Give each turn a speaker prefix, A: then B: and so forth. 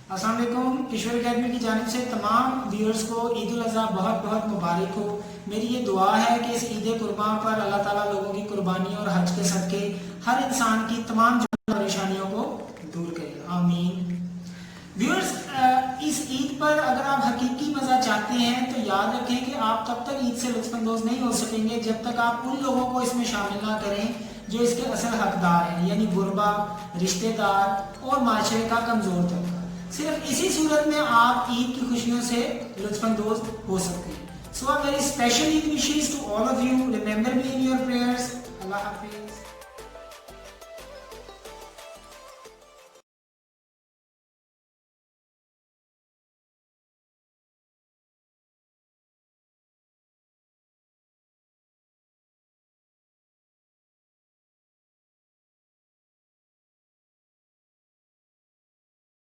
A: अस्सलाम वालेकुम। किशोर अकेडमी की जानिब से तमाम व्यूअर्स को ईद उल अज़हा बहुत बहुत मुबारक हो। मेरी ये दुआ है कि इस ईद कुर्बान पर अल्लाह ताला लोगों की कुर्बानी और हज के सदके हर इंसान की तमाम परेशानियों को दूर करे, आमीन। व्यूअर्स, इस ईद पर अगर आप हकीकी मज़ा चाहते हैं तो याद रखें कि आप तब तक ईद से लुत्फ़अंदोज़ नहीं हो सकेंगे जब तक आप उन लोगों को इसमें शामिल ना करें जो इसके असल हकदार हैं, यानी गुरबा, रिश्तेदार और माशरे का कमज़ोर तबका। सिर्फ इसी सूरत में आप ईद की खुशियों से लुत्फ़अंदोज़ हो सकते हैं। So a very special Eid wishes to all of you. Remember me in your prayers. अल्लाह हाफिज़।